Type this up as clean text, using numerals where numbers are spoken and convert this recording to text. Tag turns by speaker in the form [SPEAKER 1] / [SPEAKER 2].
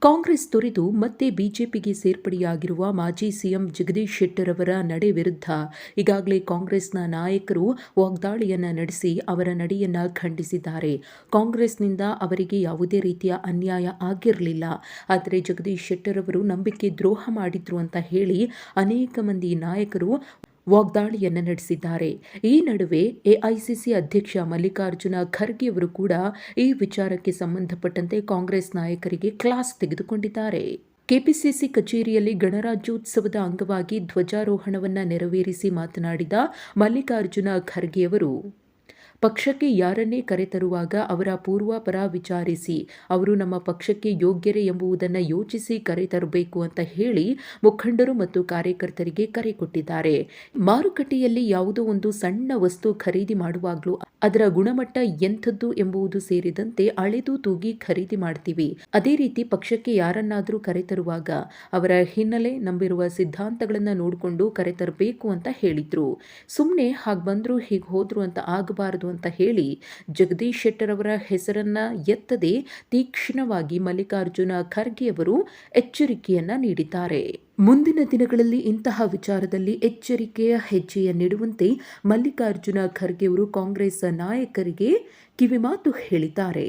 [SPEAKER 1] ಕಾಂಗ್ರೆಸ್ ತೊರೆದು ಮತ್ತೆ ಬಿಜೆಪಿಗೆ ಸೇರ್ಪಡೆಯಾಗಿರುವ ಮಾಜಿ ಸಿಎಂ ಜಗದೀಶ್ ಶೆಟ್ಟರ್ ಅವರ ನಡೆ ವಿರುದ್ಧ ಈಗಾಗಲೇ ಕಾಂಗ್ರೆಸ್ನ ನಾಯಕರು ವಾಗ್ದಾಳಿಯನ್ನ ನಡೆಸಿ ಅವರ ನಡೆಯನ್ನ ಖಂಡಿಸಿದ್ದಾರೆ. ಕಾಂಗ್ರೆಸ್ನಿಂದ ಅವರಿಗೆ ಯಾವುದೇ ರೀತಿಯ ಅನ್ಯಾಯ ಆಗಿರಲಿಲ್ಲ, ಆದರೆ ಜಗದೀಶ್ ಶೆಟ್ಟರ್ ಅವರು ನಂಬಿಕೆ ದ್ರೋಹ ಮಾಡಿದ್ರು ಅಂತ ಹೇಳಿ ಅನೇಕ ಮಂದಿ ನಾಯಕರು ವಾಗ್ದಾಳಿಯನ್ನು ನಡೆಸಿದ್ದಾರೆ. ಈ ನಡುವೆ ಎಐಸಿಸಿ ಅಧ್ಯಕ್ಷ ಮಲ್ಲಿಕಾರ್ಜುನ ಖರ್ಗೆ ಅವರು ಕೂಡ ಈ ವಿಚಾರಕ್ಕೆ ಸಂಬಂಧಪಟ್ಟಂತೆ ಕಾಂಗ್ರೆಸ್ ನಾಯಕರಿಗೆ ಕ್ಲಾಸ್ ತೆಗೆದುಕೊಂಡಿದ್ದಾರೆ. ಕೆಪಿಸಿಸಿ ಕಚೇರಿಯಲ್ಲಿ ಗಣರಾಜ್ಯೋತ್ಸವದ ಅಂಗವಾಗಿ ಧ್ವಜಾರೋಹಣವನ್ನು ನೆರವೇರಿಸಿ ಮಾತನಾಡಿದ ಮಲ್ಲಿಕಾರ್ಜುನ ಖರ್ಗೆ ಅವರು, ಪಕ್ಷಕ್ಕೆ ಯಾರನ್ನೇ ಕರೆತರುವಾಗ ಅವರ ಪೂರ್ವಾಪರ ವಿಚಾರಿಸಿ ಅವರು ನಮ್ಮ ಪಕ್ಷಕ್ಕೆ ಯೋಗ್ಯರೇ ಎಂಬುದನ್ನು ಯೋಚಿಸಿ ಕರೆತರಬೇಕು ಅಂತ ಹೇಳಿ ಮುಖಂಡರು ಮತ್ತು ಕಾರ್ಯಕರ್ತರಿಗೆ ಕರೆ ಕೊಟ್ಟಿದ್ದಾರೆ. ಮಾರುಕಟ್ಟೆಯಲ್ಲಿ ಯಾವುದೋ ಒಂದು ಸಣ್ಣ ವಸ್ತು ಖರೀದಿ ಮಾಡುವಾಗಲೂ ಅದರ ಗುಣಮಟ್ಟ ಎಂಥದ್ದು ಎಂಬುದು ಸೇರಿದಂತೆ ಅಳೆದು ತೂಗಿ ಖರೀದಿ ಮಾಡ್ತೀವಿ. ಅದೇ ರೀತಿ ಪಕ್ಷಕ್ಕೆ ಯಾರನ್ನಾದರೂ ಕರೆತರುವಾಗ ಅವರ ಹಿನ್ನೆಲೆ, ನಂಬಿರುವ ಸಿದ್ಧಾಂತಗಳನ್ನು ನೋಡಿಕೊಂಡು ಕರೆತರಬೇಕು ಅಂತ ಹೇಳಿದ್ರು. ಸುಮ್ಮನೆ ಹಾಗೆ ಬಂದ್ರು ಹೀಗೆ ಹೋದ್ರು ಅಂತ ಆಗಬಾರದು ಅಂತ ಹೇಳಿ ಜಗದೀಶ್ ಶೆಟ್ಟರ್ ಅವರ ಹೆಸರನ್ನ ಎತ್ತದೆ ತೀಕ್ಷ್ಣವಾಗಿ ಮಲ್ಲಿಕಾರ್ಜುನ ಖರ್ಗೆ ಅವರು ಎಚ್ಚರಿಕೆಯನ್ನ ನೀಡಿದ್ದಾರೆ. ಮುಂದಿನ ದಿನಗಳಲ್ಲಿ ಇಂತಹ ವಿಚಾರದಲ್ಲಿ ಎಚ್ಚರಿಕೆಯ ಹೆಜ್ಜೆಯನ್ನಿಡುವಂತೆ ಮಲ್ಲಿಕಾರ್ಜುನ ಖರ್ಗೆ ಅವರು ಕಾಂಗ್ರೆಸ್ ನಾಯಕರಿಗೆ ಕಿವಿಮಾತು ಹೇಳಿದ್ದಾರೆ.